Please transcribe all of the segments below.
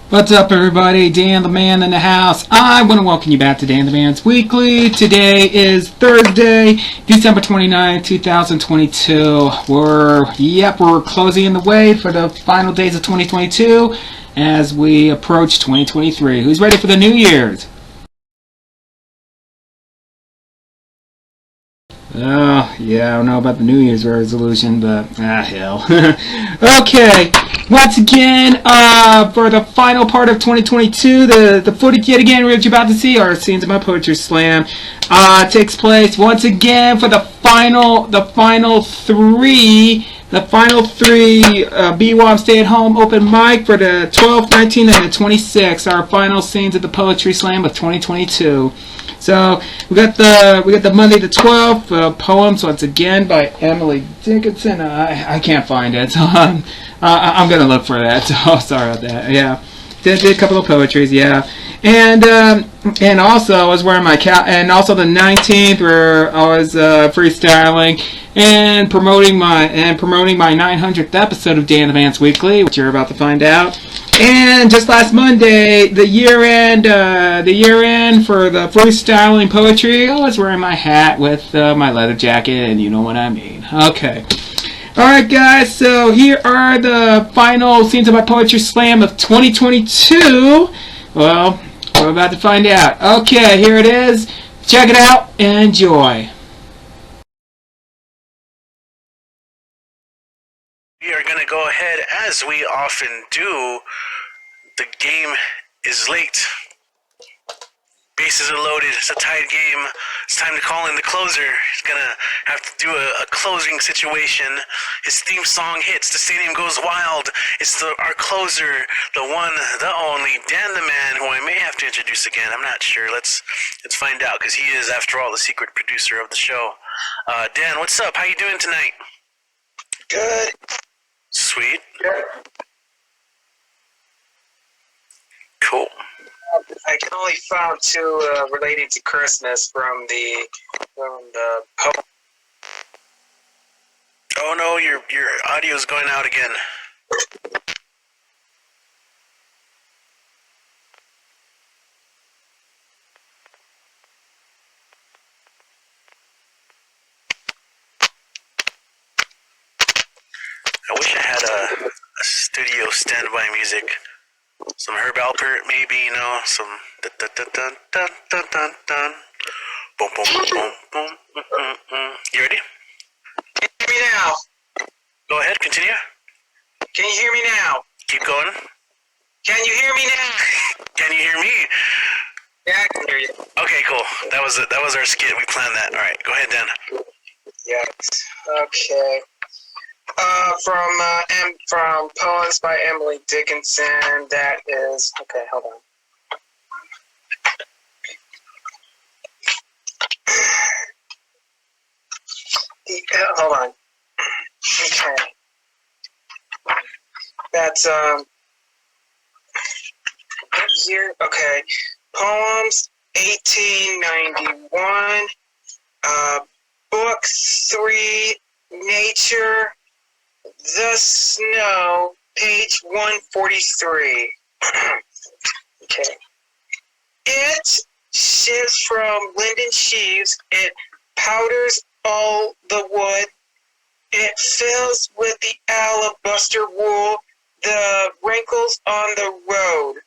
What's up, everybody? Dan the Man in the house. I want to welcome you back to Dan the Man's Weekly. Today is Thursday, December 29th, 2022. We're closing in the way for the final days of 2022 as we approach 2023. Who's ready for the New Year's? Oh, yeah, I don't know about the New Year's resolution, but hell. Okay, once again, for the final part of 2022, the footage yet again what you're about to see are scenes of my poetry slam. Takes place once again for the final three BWAM Stay at Home open mic for the 12th, 19th, and the 26th. Our final scenes of the poetry slam of 2022. So we got the Monday the 12th poems once again by Emily Dickinson. I can't find it, so I'm gonna look for that. So sorry about that. Yeah, did a couple of poetries. Yeah, and also I was wearing my and also the 19th where I was freestyling and promoting my 900th episode of Dan the Man's Weekly, which you're about to find out. And just last Monday, the year end for the freestyling poetry, I was wearing my hat with my leather jacket, and you know what I mean. Okay. Alright, guys, so here are the final scenes of my poetry slam of 2022. Well, we're about to find out. Okay, here it is. Check it out and enjoy. We are going to go ahead, as we often do. The game is late. Bases are loaded. It's a tied game. It's time to call in the closer. He's going to have to do a closing situation. His theme song hits. The stadium goes wild. It's our closer, the one, the only, Dan the Man, who I may have to introduce again. I'm not sure. Let's find out, because he is, after all, the secret producer of the show. Dan, what's up? How you doing tonight? Good. Sweet. Good. Cool. I can only found two relating to Christmas from the poem. Oh no, your audio's going out again. I wish I had a studio standby music. Some Herb Alpert, maybe, some dun dun dun dun dun dun dun dun. Boom boom boom boom. You ready? Can you hear me now? Go ahead, continue. Can you hear me now? Keep going. Can you hear me now? Can you hear me? Yeah, I can hear you. Okay, cool. That was our skit. We planned that. All right, go ahead, Dan. Yes. Okay. From Poems by Emily Dickinson. That is okay. Hold on. Hold on. Okay. That's year. Okay. Poems 1891. Book 3. Nature. The Snow, page 143. Okay. It shifts from linden sheaves. It powders all the wood. It fills with the alabaster wool the wrinkles on the road.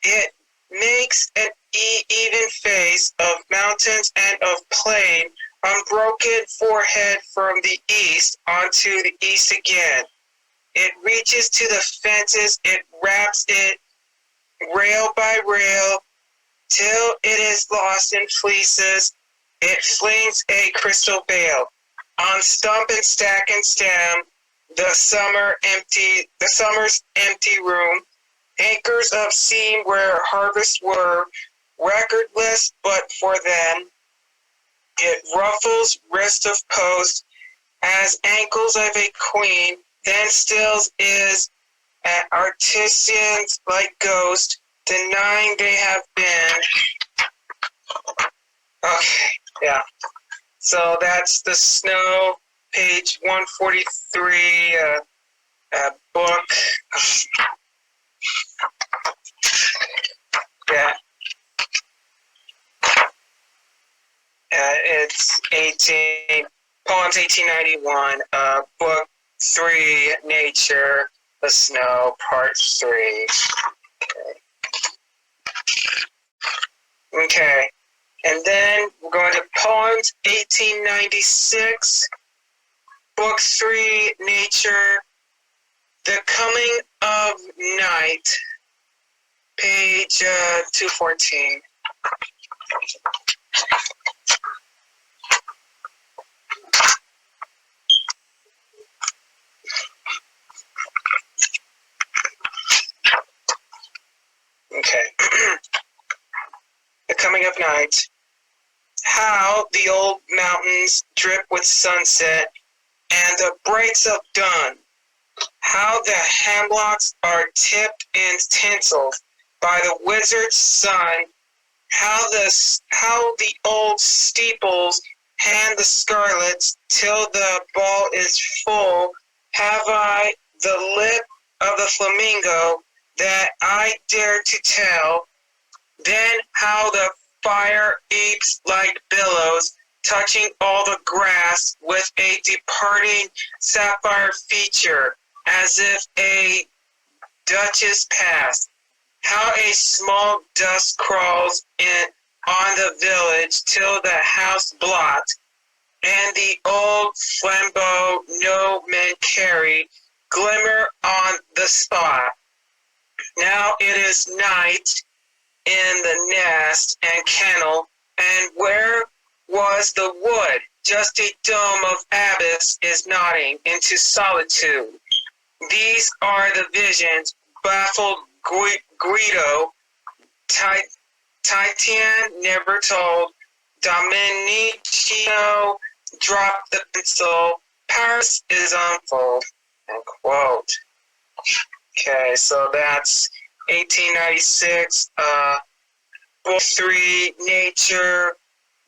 It makes an even face of mountains and of plain, unbroken forehead from the east onto the east again. It reaches to the fences, it wraps it rail by rail, till it is lost in fleeces. It flings a crystal veil on stump and stack and stem. The summer's empty room, acres of seam where harvests were, recordless but for them. It ruffles wrist of post as ankles of a queen, then stills is an artisans like ghost, denying they have been. Okay, yeah. So that's The Snow, page 143, book. it's Poems 1891, Book 3, Nature, The Snow, Part 3. Okay. And then we're going to Poems 1896, Book 3, Nature, The Coming of Night, page 214. Okay. The Coming of Night. How the old mountains drip with sunset and the brights of dawn. How the hemlocks are tipped in tinsel by the wizard's sun. How the old steeples hand the scarlets till the ball is full. Have I the lip of the flamingo that I dare to tell? Then how the fire eats like billows, touching all the grass with a departing sapphire feature, as if a duchess passed. How a small dust crawls in on the village till the house blot, and the old flambeau no men carry, glimmer on the spot. Now it is night in the nest and kennel, and where was the wood? Just a dome of abyss is nodding into solitude. These are the visions, baffled Guido, Titian never told, Domenico dropped the pencil, Paris is unfold, end quote. Okay, so that's 1896, Book 3, Nature,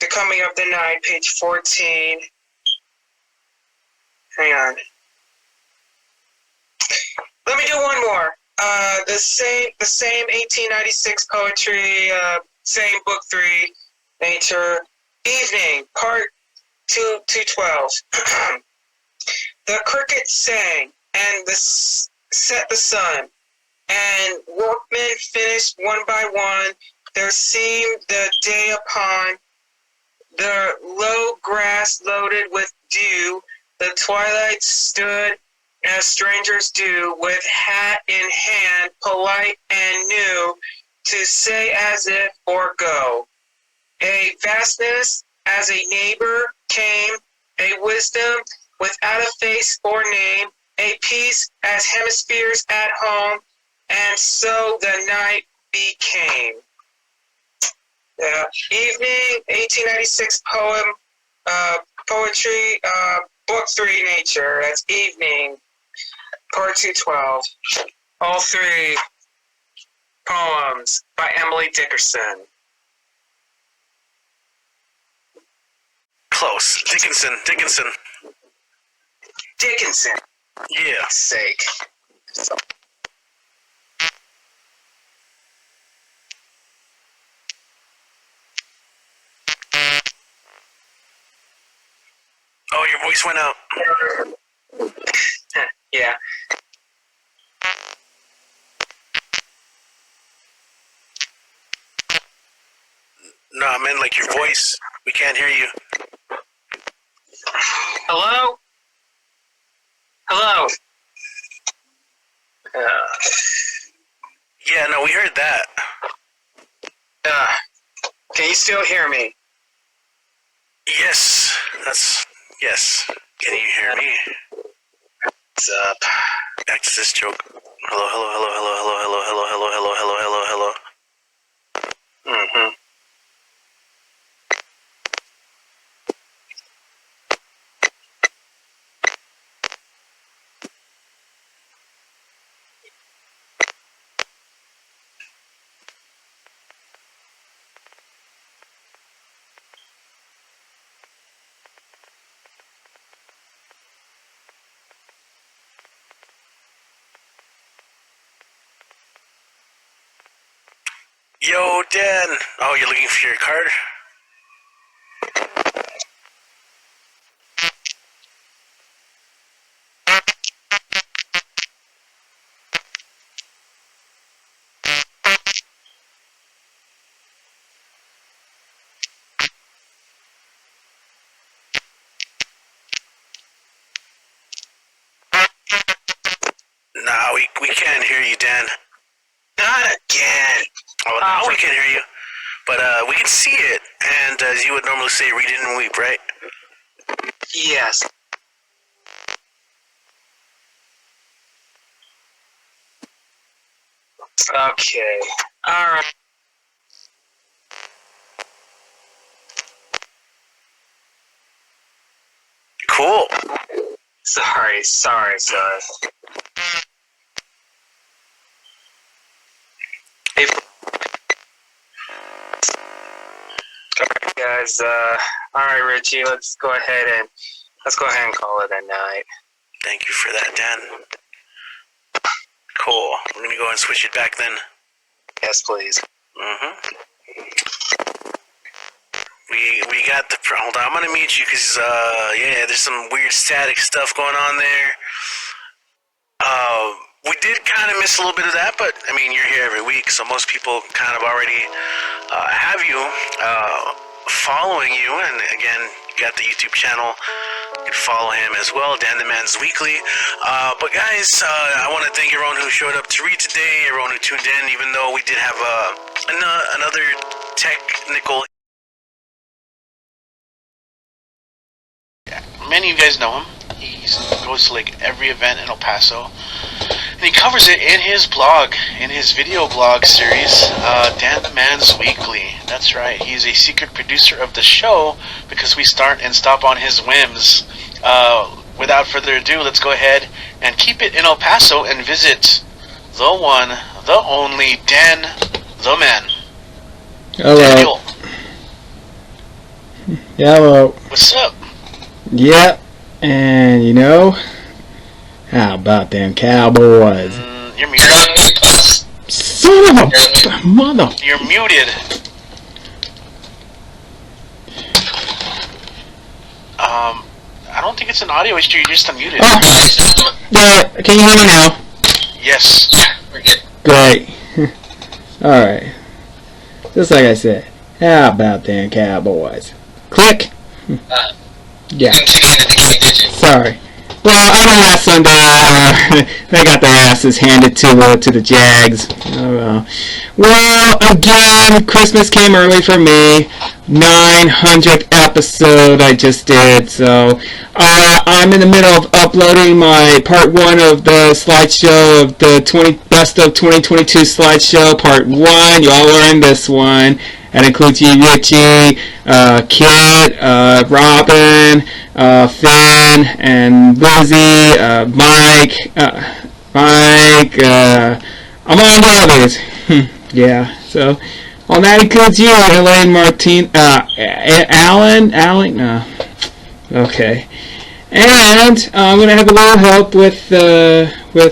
The Coming of the Night, page 14. Hang on. Let me do one more. The same 1896 poetry, same Book 3, Nature, Evening, part 212. The cricket sang, and set the sun, and workmen finished one by one. There seemed the day upon the low grass loaded with dew. The twilight stood as strangers do, with hat in hand, polite and new, to say as if or go. A vastness as a neighbor came, a wisdom without a face or name, a peace as hemispheres at home, and so the night became. Evening, 1896 poem, poetry, Book 3, Nature. That's Evening, part 212. All three poems by Emily Dickerson. Close. Dickinson. Dickinson, Yeah. sake. Oh, your voice went out. Yeah. No, I meant like your voice. We can't hear you. Hello? Hello? Yeah, no, we heard that. Can you still hear me? Yes. Yes. Can you hear me? What's up? Back to this joke. Hello. Mm-hmm. Yo, Dan. Oh, you're looking for your card? No, we can't hear you, Dan. Not again. Oh, now we can hear you. But we can see it, and as you would normally say, read it and weep, right? Yes. Okay. Alright. Cool. Sorry. Hey, alright, guys. Alright, Richie. Let's go ahead and call it a night. Thank you for that, Dan. Cool. We're gonna go and switch it back then. Yes, please. We got the. Hold on, I'm gonna mute you because yeah, there's some weird static stuff going on there. We did kind of miss a little bit of that, but I mean, you're here every week, so most people kind of already have you following you. And again, you got the YouTube channel. You can follow him as well, Dan the Man's Weekly. But guys, I want to thank everyone who showed up to read today, everyone who tuned in, even though we did have another technical. Many of you guys know him. He goes to like every event in El Paso, and he covers it in his blog, in his video blog series, Dan the Man's Weekly. That's right. He's a secret producer of the show because we start and stop on his whims. Without further ado, let's go ahead and keep it in El Paso and visit the one, the only Dan the Man. Hello. Daniel. Hello. What's up? Yep. And you know, how about them Cowboys? You're muted. Son of a mother. You're muted. I don't think it's an audio issue. You're just unmuted. Oh, can you hear me now? Yes. Yeah, we're good. Great. Alright. Just like I said, how about them Cowboys? Click. Yeah. Continue to the digit. Sorry. Well, I know last Sunday they got their asses handed to the Jags. Oh well. Well, again, Christmas came early for me. 900th episode I just did, so I'm in the middle of uploading my part 1 of the slideshow of the best of 2022 slideshow, part 1. You all are in this one. That includes you, Richie, Kit, Robin, Finn, and Lizzie, Mike, among others. Yeah, so all that includes you, Elaine Martin, Alan, no, okay. And I'm gonna have a little help with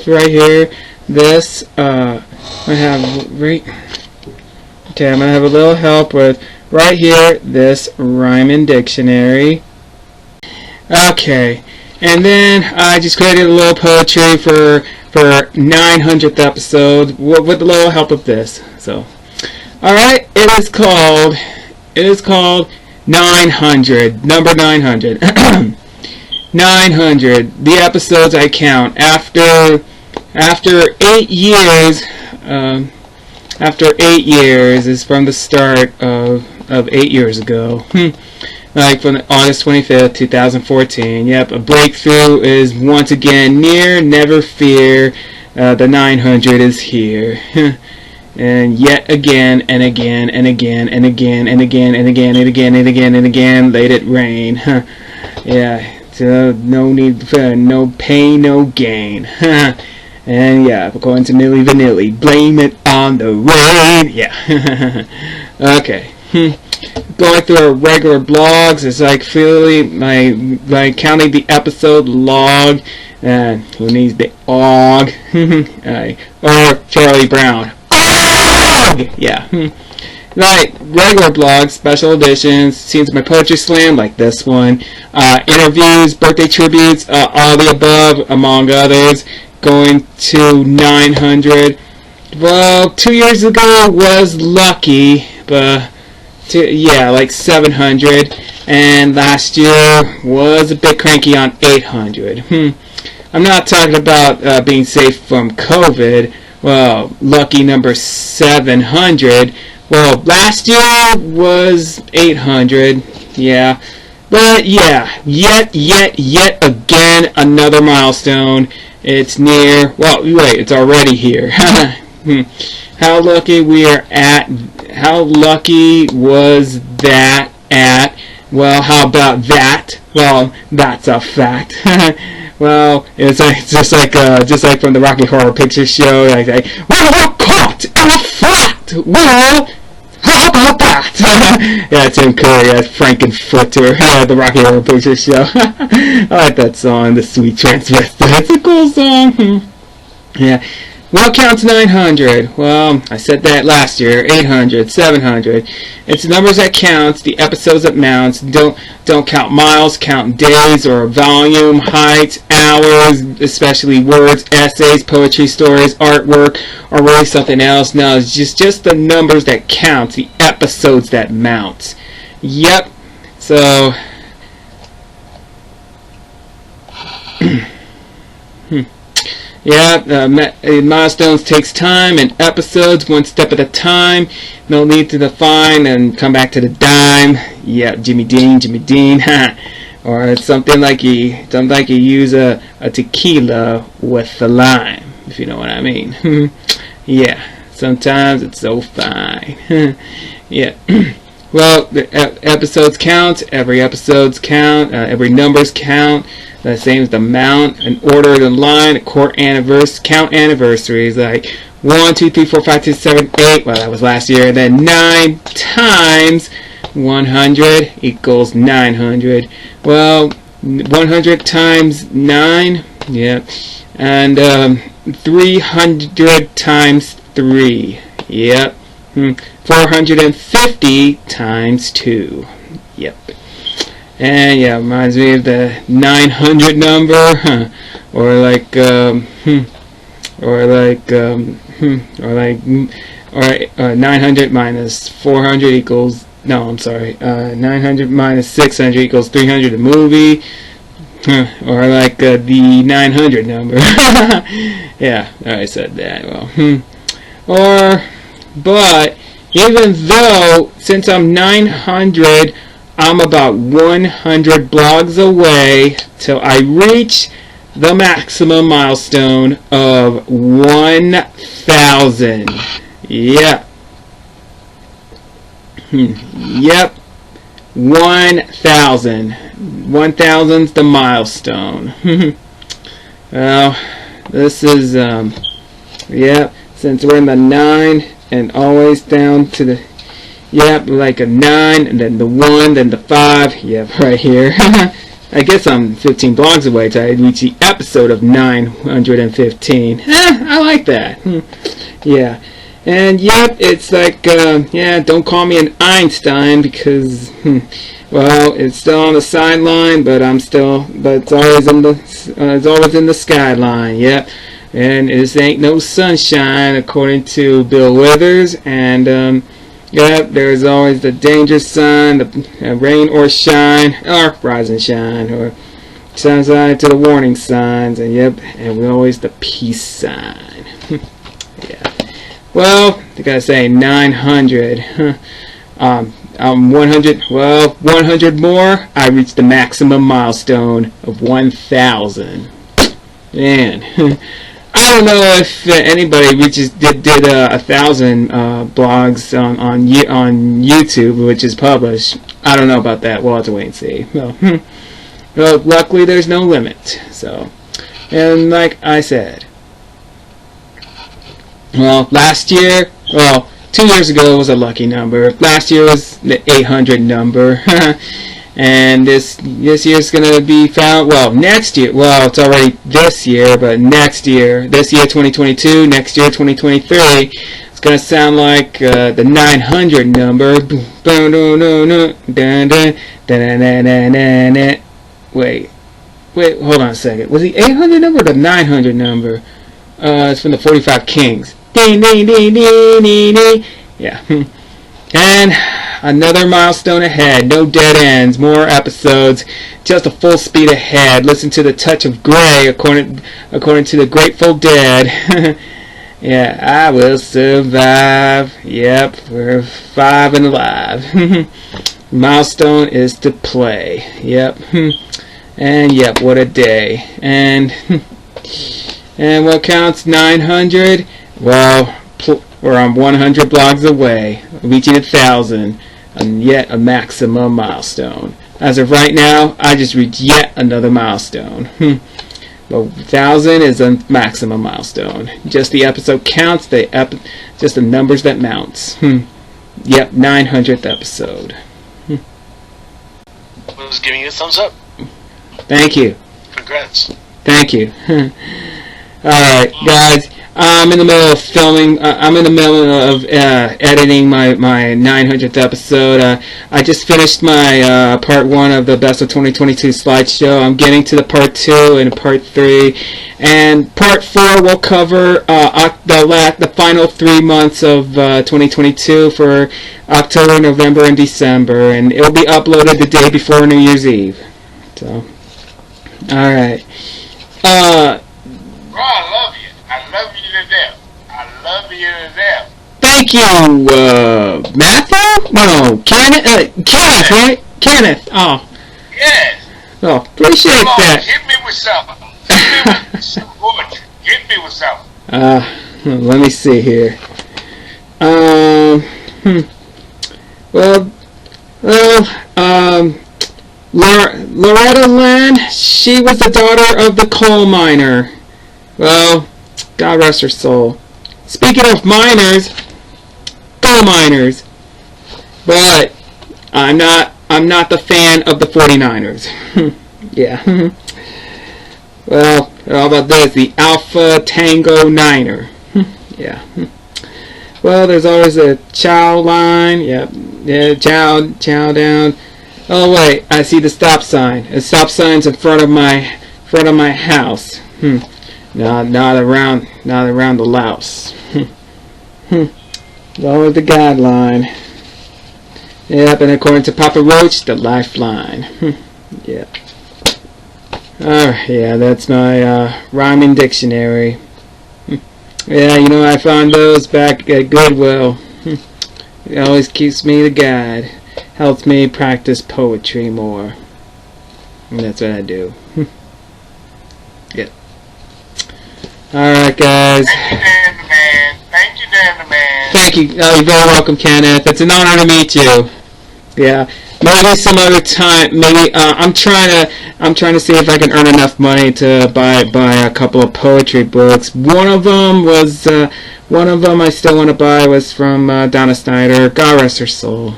right here. This I have right. Okay, I'm going to have a little help with, right here, this rhyming dictionary. Okay, and then I just created a little poetry for 900th episode with a little help of this. So, alright, it is called 900, number 900. 900, the episodes I count. After 8 years, after 8 years is from the start of 8 years ago. Like from August 25th, 2014. Yep, a breakthrough is once again near. Never fear. The 900 is here. And yet again and again and again and again and again and again and again and again and again let it rain. Yeah, so no need for no pain, no gain. And yeah, according to Milli Vanilli, blame it on the rain. Yeah. Okay. Going through our regular blogs, it's like feeling like counting the episode log. And who needs the og? Or Charlie Brown. Og! Yeah. Like regular blogs, special editions, scenes of my poetry slam like this one, interviews, birthday tributes, all the above, among others. Going to 900. Well, 2 years ago was lucky, but yeah, like 700. And last year was a bit cranky on 800. I'm not talking about being safe from COVID. Well, lucky number 700. Well, last year was 800. Yeah. But yeah, yet again, another milestone. It's near. Well, wait, it's already here. How lucky we are at. How lucky was that at? Well, how about that? Well, that's a fact. Well, it's just like from the Rocky Horror Picture Show. Like, we're caught in a flat. Well, how about that? Yeah, Tim Curry as Frankenfooter. Yeah, the Rocky Horror Picture Show. I like that song, The Sweet Transvestite. It's a cool song. Yeah. What counts 900? Well, I said that last year. 800, 700. It's the numbers that counts, the episodes that mounts. Don't count miles, count days or volume, height, hours, especially words, essays, poetry, stories, artwork, or really something else. No, it's just the numbers that count, the episodes that mount. Yep. So yeah, milestones takes time, and episodes one step at a time. No need to define and come back to the dime. Yeah, Jimmy Dean. Or it's something like you use a tequila with the lime, if you know what I mean. Yeah, sometimes it's so fine. Yeah. Well, the episodes count. Every episodes count. Every numbers count. The same as the mount, an order in line, a count anniversaries like 1, 2, 3, 4, 5, 6, 7, 8. Well, that was last year. And then 9 times 100 equals 900. Well, 100 times 9, yeah, and 300 times 3, yep. 450 times 2, yep. And yeah, reminds me of the 900 number, or 900 minus 400 equals. No, I'm sorry. 900 minus 600 equals 300. The movie, or like the 900 number. Yeah, I said that. Well, but even though since I'm 900. I'm about 100 blogs away till I reach the maximum milestone of 1,000. Yep. Yep. 1,000. 1,000's the milestone. Well, this is, yeah, since we're in the 9 and always down to the, yep, like a 9, and then the 1, then the 5, yep, right here. I guess I'm 15 blogs away till I reach the episode of 915. I like that. Yeah. And yep, it's like, yeah, don't call me an Einstein because, well, it's still on the sideline, but it's always in the skyline. Yep. And this ain't no sunshine, according to Bill Withers. And yep, there's always the danger sign, the rain or shine, or rise and shine, or sunshine to the warning signs, and yep, and we always the peace sign. Yeah. Well, I gotta say 900. I'm 100. Well, 100 more. I reached the maximum milestone of 1,000. Man. I don't know if anybody did 1,000 blogs on YouTube, which is published. I don't know about that. We'll have to wait and see. Well, luckily there's no limit. So, and like I said, well, last year, well, 2 years ago was a lucky number. Last year was the 800 number. And this year's gonna be found. Well, next year. Well, it's already this year, but next year. This year, 2022. Next year, 2023. It's gonna sound like the 900 number. Wait. Hold on a second. Was the 800 number or the 900 number? It's from the 45 Kings. Ding ding ding ding ding ding. Yeah. And another milestone ahead. No dead ends. More episodes. Just a full speed ahead. Listen to the touch of gray, according to the Grateful Dead. Yeah, I will survive. Yep, we're 5 and alive. Milestone is to play. Yep. And yep, what a day. And what counts 900? Well, we're on 100 blogs away, reaching 1,000, and yet a maximum milestone. As of right now, I just reached yet another milestone. But 1,000 is a maximum milestone. Just the episode counts, just the numbers that mounts. Yep, 900th episode. I was giving you a thumbs up. Thank you. Congrats. Thank you. Alright, guys. I'm in the middle of filming. I'm in the middle of editing my 900th episode. I just finished my part 1 of the Best of 2022 slideshow. I'm getting to the part 2 and part 3. And part 4 will cover the final 3 months of 2022 for October, November, and December. And it will be uploaded the day before New Year's Eve. So, alright. Bro, I love you. I love you to death. I love you to death. Thank you, Matthew? No, Kenneth, right? Kenneth. Oh, Yes. oh, appreciate Come on, that. hit me with something. Hit me with some poetry. Hit me with something. Let me see here. Loretta Lynn, she was the daughter of the coal miner. Well, God rest her soul. Speaking of miners, coal miners. But I'm not the fan of the 49ers. Yeah. Well, how about this? The Alpha Tango Niner. Yeah. Well, there's always a chow line. Yep. Yeah, chow down. Oh wait, I see the stop sign. The stop sign's in front of my house. No, not around the louse. Lower the guideline. Yep, and according to Papa Roach, the lifeline. Yep. Yeah, that's my rhyming dictionary. Yeah, you know, I found those back at Goodwill. It always keeps me the guide. Helps me practice poetry more. And that's what I do. Yep. Alright, guys. Thank you, Dan the Man. Thank you, Dan the Man. Thank you. Oh, you're very welcome, Kenneth. It's an honor to meet you. Yeah. Maybe some other time. Maybe I'm trying to see if I can earn enough money to buy a couple of poetry books. One of them I still want to buy was from Donna Snyder. God rest her soul.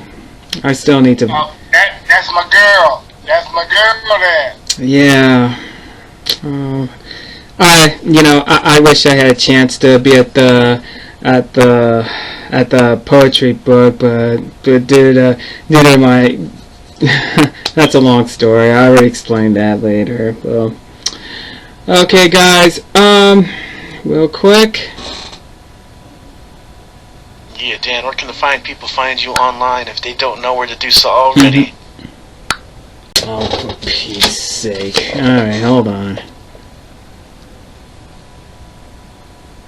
I still need to. Oh, that's my girl. That's my girl there. Yeah. I wish I had a chance to be at the poetry book, but due to my that's a long story. I already explained that later. Well, okay, guys. Real quick. Yeah, Dan, where can the fine people find you online if they don't know where to do so already? Oh, for Pete's sake. Alright, hold on.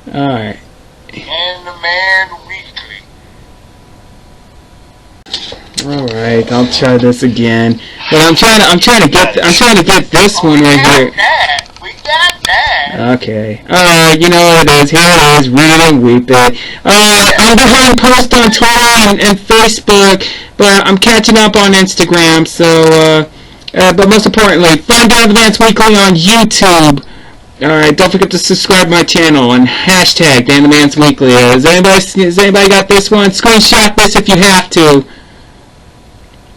Alright. Dan the Man Weekly. Alright, I'll try this again. But I'm trying to get this one right here. We got that. Okay. Alright, you know what it is. Here it is. Read it and weep it. I'm behind post on Twitter and Facebook, but I'm catching up on Instagram, so, but most importantly, find Dan the Man's Weekly on YouTube. Alright, don't forget to subscribe to my channel and hashtag Dan the Man's Weekly. Has anybody got this one? Screenshot this if you have to.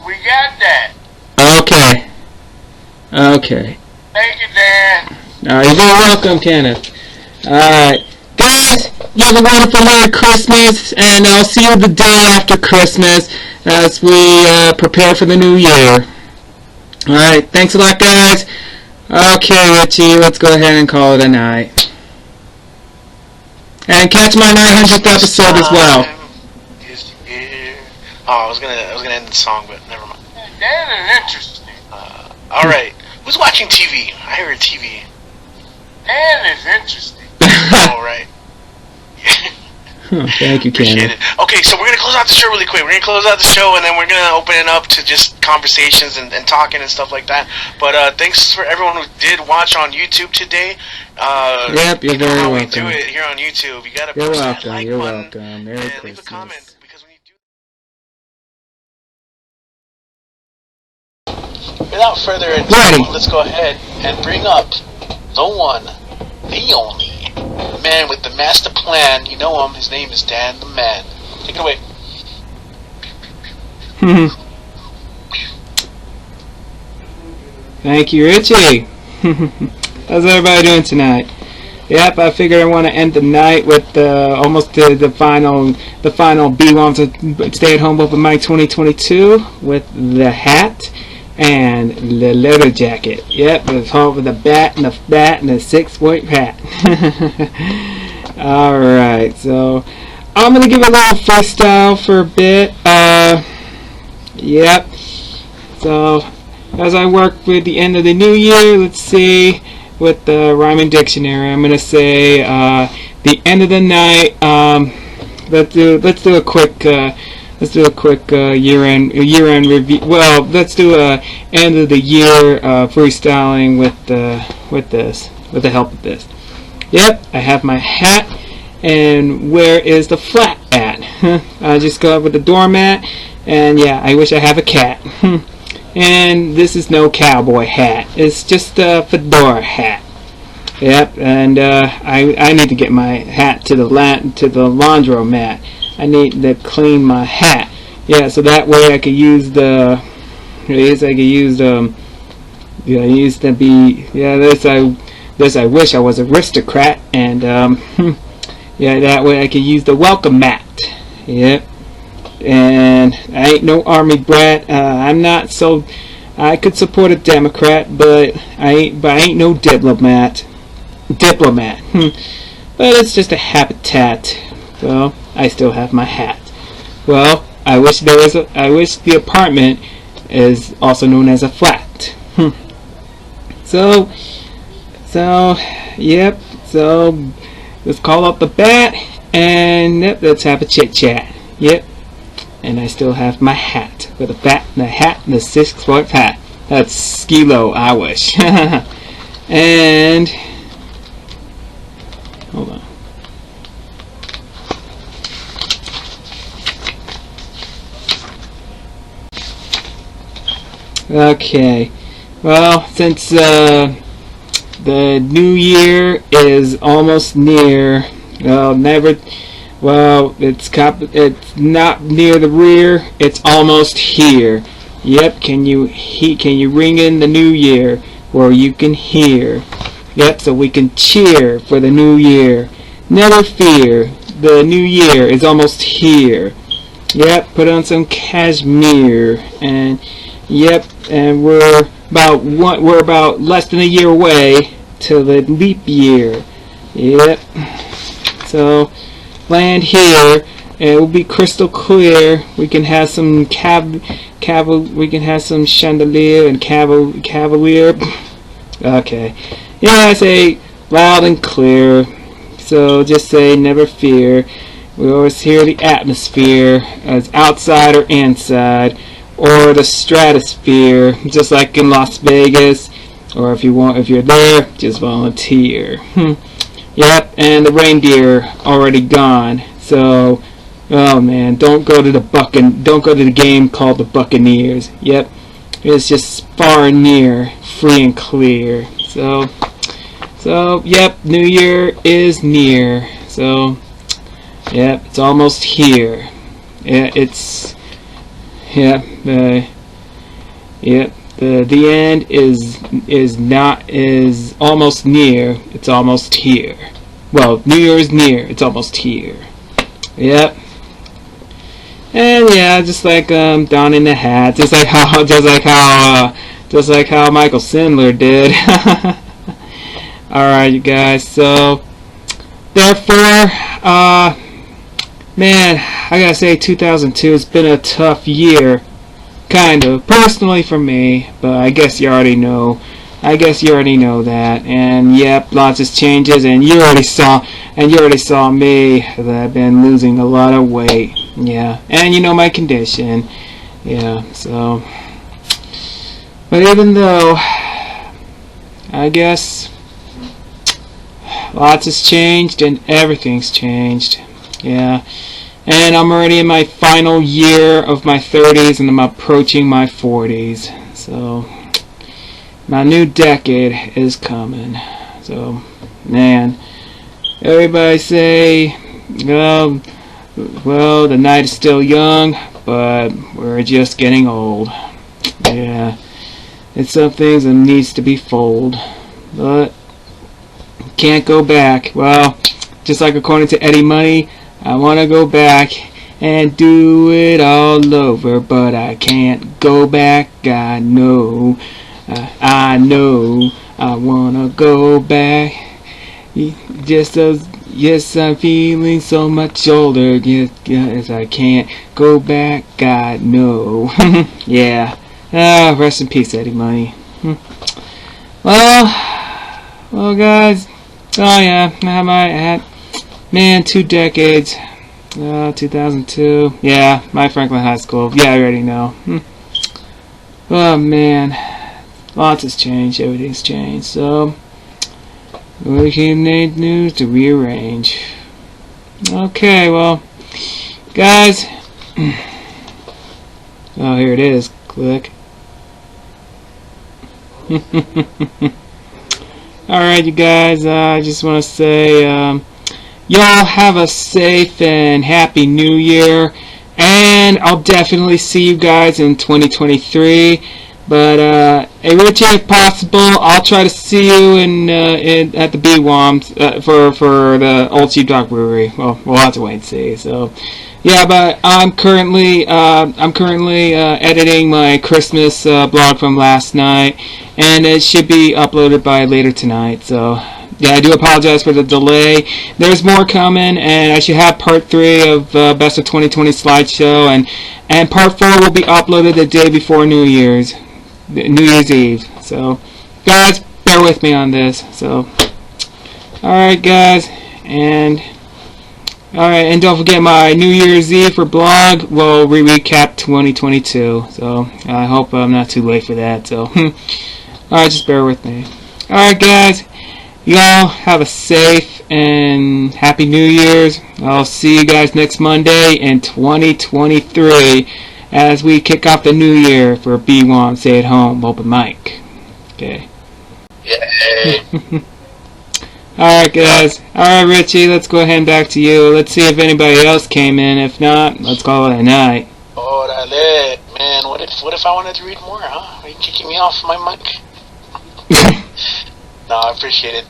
We got that. Okay. Okay. Thank you, Dan. You're very welcome, Kenneth. Alright. Guys, you have a wonderful Merry Christmas, and I'll see you the day after Christmas as we prepare for the new year. Alright, thanks a lot, guys. Okay, Richie, let's go ahead and call it a night. And catch my 900th episode as well. Is here. Oh, I was gonna end the song, but never mind. That is interesting. All right. Who's watching TV? I heard TV. That is interesting. All right. Thank you, Appreciate Cannon. it. Okay, so we're gonna close out the show really quick. We're gonna close out the show, and then we're gonna open it up to just conversations and talking and stuff like that. But thanks for everyone who did watch on YouTube today. Yep, you're you know very how we welcome. do it here on YouTube. You gotta You're push that welcome. like You're button welcome. Merry and Christmas. leave a comment because when you do. Without further ado, Ready. let's go ahead and bring up the one, the only man with the master plan. You know him. His name is Dan the Man. Take it away. Thank you, Richie. How's everybody doing tonight? Yep, I figured I want to end the night with almost the final B-Wom's Stay at Home Open Mic 2022 with the hat and the leather jacket. Yep, with the bat and the 6-point hat. Alright, so I'm going to give a little freestyle for a bit. Yep. So, as I work with the end of the new year, let's see, with the rhyming dictionary, I'm going to say the end of the night. Let's do a quick year-end review. Well, let's do a end of the year freestyling with the help of this. Yep, I have my hat, and where is the flat at? I just go up with the doormat, and yeah, I wish I have a cat. And this is no cowboy hat. It's just a fedora hat. Yep, and I need to get my hat to the laundromat. I need to clean my hat. Yeah, so that way I could use the. This I wish I was aristocrat, and yeah, that way I could use the welcome mat. Yep. And I ain't no army brat. I'm not so. I could support a Democrat, but I ain't no diplomat. But it's just a habitat. Well, I still have my hat. Well, I wish the apartment is also known as a flat. So, yep. So let's call up the bat, and yep, let's have a chit chat. Yep. And I still have my hat with a bat and a hat and a 6-point hat. That's Skilo, I wish. And hold on. Okay. Well, since the new year is almost near, it's not near the rear. It's almost here. Yep. Can you ring in the new year where you can hear? Yep. So we can cheer for the new year. Never fear. The new year is almost here. Yep. Put on some cashmere, and yep. And we're about less than a year away till the leap year. Yep. So land here, and it will be crystal clear. We can have some we can have some chandelier and cavalier. Okay. Yeah, I say loud and clear. So just say never fear. We always hear the atmosphere as outside or inside, or the stratosphere, just like in Las Vegas. Or if you're there, just volunteer. Yep, and the reindeer already gone. So, oh man, don't go to the game called the Buccaneers. Yep, it's just far and near, free and clear. So yep, New Year is near. So, yep, it's almost here. Yeah, the end is almost near. It's almost here. Well, New Year is near. It's almost here. Yep. And yeah, just like donning the hat, just like how Michael Sindler did. All right, you guys. So therefore, man, I gotta say 2002 has been a tough year. Kind of. Personally for me, but I guess you already know. I guess you already know that. And yep, lots of changes, and you already saw me that I've been losing a lot of weight. Yeah. And you know my condition. Yeah, so but even though I guess lots has changed and everything's changed. Yeah. And I'm already in my final year of my 30s and I'm approaching my 40s. So my new decade is coming. So, man, everybody say, well, the night is still young, but we're just getting old. Yeah, it's some things that needs to be fold, but can't go back. Well, just like according to Eddie Money, I want to go back and do it all over, but I can't go back. I know I want to go back. Just as, yes, I'm feeling so much older. Yes, I can't go back. I know. Yeah. Rest in peace, Eddie Money. Well, guys. Oh yeah, how am I at? Man, 2 decades. 2002. Yeah, my Franklin High School. Yeah, I already know. Oh man, lots has changed. Everything's changed. So we can need news to rearrange. Okay, well, guys. Oh, here it is. Click. Alright, you guys, I just want to say, y'all have a safe and happy new year, and I'll definitely see you guys in 2023, but, hey, Richie, if possible, I'll try to see you at the BWOMs, for the Old Sheepdog Brewery. Well, we'll have to wait and see, so... Yeah, but I'm currently editing my Christmas blog from last night, and it should be uploaded by later tonight. So, yeah, I do apologize for the delay. There's more coming, and I should have part 3 of Best of 2020 slideshow, and part 4 will be uploaded the day before New Year's Eve. So, guys, bear with me on this. So, all right, guys, and. Alright, and don't forget my New Year's Eve for blog. We'll recap 2022. So, I hope I'm not too late for that. So, alright, just bear with me. Alright, guys. Y'all have a safe and happy New Year's. I'll see you guys next Monday in 2023 as we kick off the new year for B1 Stay at Home Open Mic. Okay. Yay. Alright, guys. Alright, Richie, let's go ahead and back to you. Let's see if anybody else came in. If not, let's call it a night. Orale, man, what if I wanted to read more, huh? Are you kicking me off my mic? No, I appreciate it.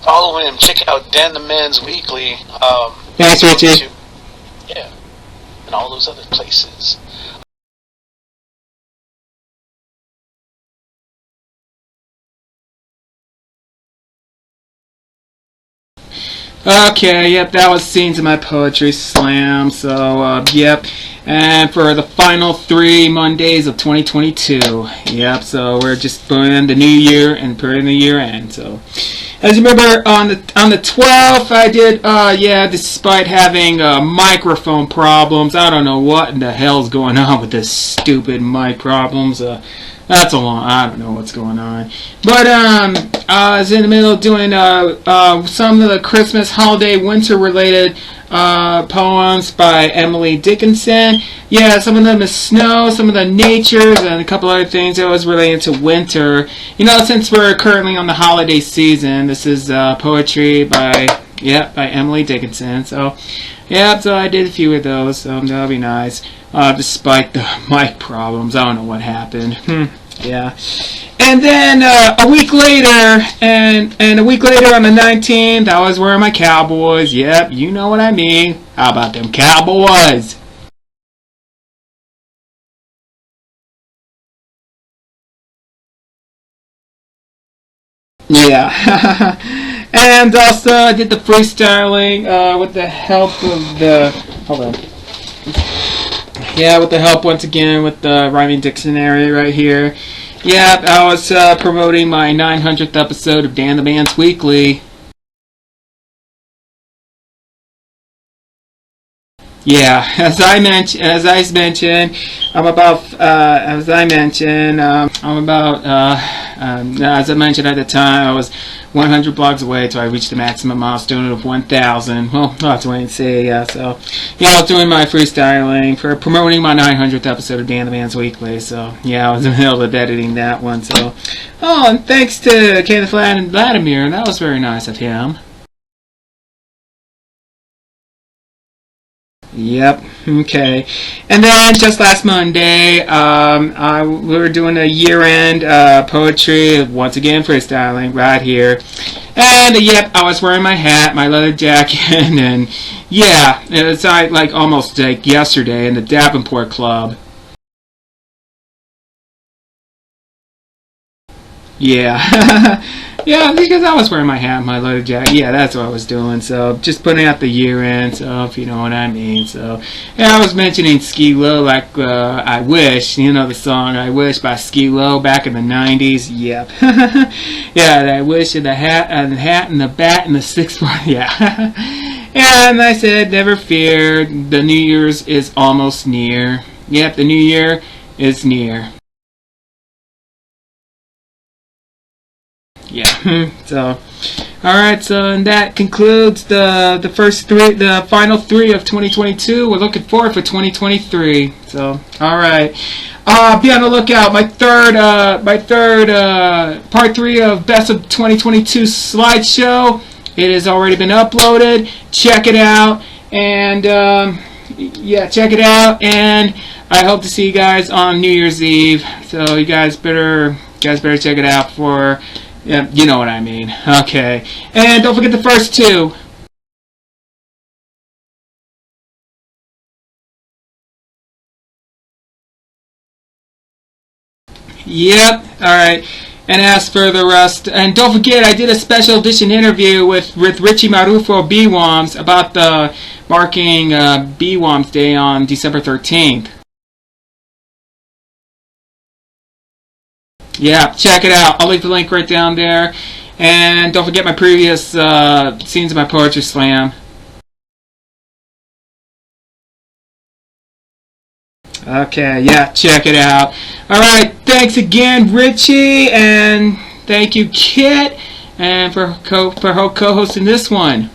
Follow him, check out Dan the Man's Weekly. Thanks, Richie. Yeah, and all those other places. Okay, yep, that was scenes of my poetry slam. So, yep, and for the final 3 Mondays of 2022, yep. So we're just putting the new year and putting the year end. So, as you remember, on the 12th, I did, yeah, despite having microphone problems, I don't know what in the hell's going on with this stupid mic problems. That's a long. I don't know what's going on. But I was in the middle of doing some of the Christmas, holiday, winter-related poems by Emily Dickinson. Yeah, some of them is snow, some of the natures, and a couple other things that was related to winter. You know, since we're currently on the holiday season, this is poetry by Emily Dickinson. So, yeah, so I did a few of those. So that'll be nice. Despite the mic problems, I don't know what happened. Yeah. And then a week later, and a week later on the 19th, I was wearing my Cowboys. Yep, you know what I mean. How about them Cowboys? Yeah. And also, I did the freestyling with the help of the. Hold on. Yeah, with the help once again with the rhyming dictionary right here. Yep, I was promoting my 900th episode of Dan the Man's Weekly. Yeah, as I mentioned, I'm about. As I mentioned at the time, I was 100 blogs away till I reached the maximum milestone of 1,000. Well, I'll have to wait and see. Yeah, so yeah, I was doing my freestyling for promoting my 900th episode of Dan the Man's Weekly. So yeah, I was in the middle of editing that one. So and thanks to Kenneth Vladimir, that was very nice of him. Yep. Okay. And then just last Monday, we were doing a year-end poetry, once again freestyling right here. And yep, I was wearing my hat, my leather jacket, and yeah, it was like almost like yesterday in the Davenport Club. Yeah. Yeah, because I was wearing my hat and my leather jacket. Yeah, that's what I was doing. So, just putting out the year end, so if you know what I mean. So, yeah, I was mentioning Ski Low, like I Wish, the song I Wish by Ski Low back in the 90s. Yep. Yeah, I wish and the hat and the bat and the 6-4. Yeah. And I said, never fear, the New Year's is almost near. Yep, the New Year is near. Yeah. So, all right. So, and that concludes the final three of 2022. We're looking forward for 2023. So, all right. Be on the lookout. My third part 3 of Best of 2022 slideshow. It has already been uploaded. Check it out, and yeah, check it out. And I hope to see you guys on New Year's Eve. So, you guys better check it out for. Yeah, you know what I mean. Okay. And don't forget the first 2. Yep. Alright. And as for the rest, and don't forget, I did a special edition interview with Richie Marufo BWOMS about the marking BWOMS Day on December 13th. Yeah, check it out. I'll leave the link right down there. And don't forget my previous scenes of my poetry slam. Okay, yeah, check it out. Alright, thanks again, Richie. And thank you, Kit, and for co-hosting this one.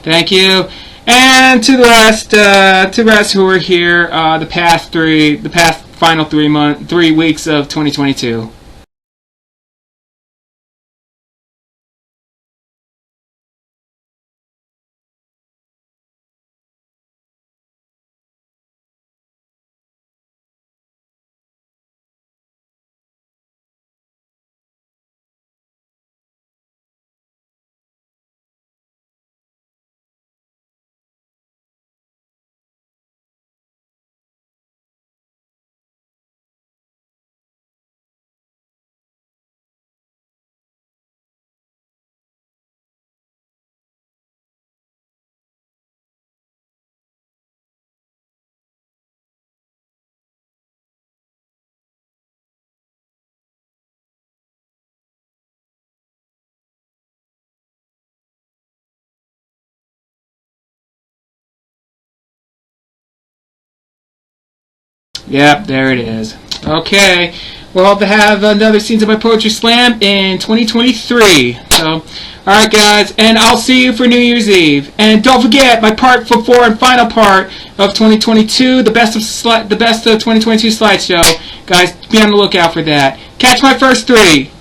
Thank you. And to the rest who were here the past final 3 weeks of 2022. Yep, there it is. Okay, we'll hope to have another Scenes of My Poetry Slam in 2023. So, alright guys, and I'll see you for New Year's Eve. And don't forget, my part 4 and final part of 2022, the best of 2022 slideshow. Guys, be on the lookout for that. Catch my first 3.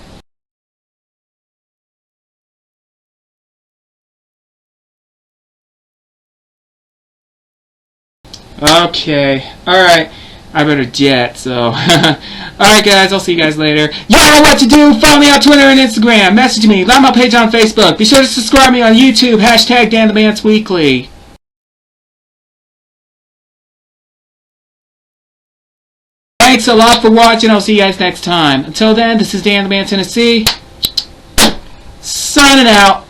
Okay, alright. I better jet, so. Alright, guys, I'll see you guys later. You know what to do. Follow me on Twitter and Instagram. Message me. Like my page on Facebook. Be sure to subscribe me on YouTube. # Dan the Man's Weekly. Thanks a lot for watching. I'll see you guys next time. Until then, this is Dan the Man Tennessee. Signing out.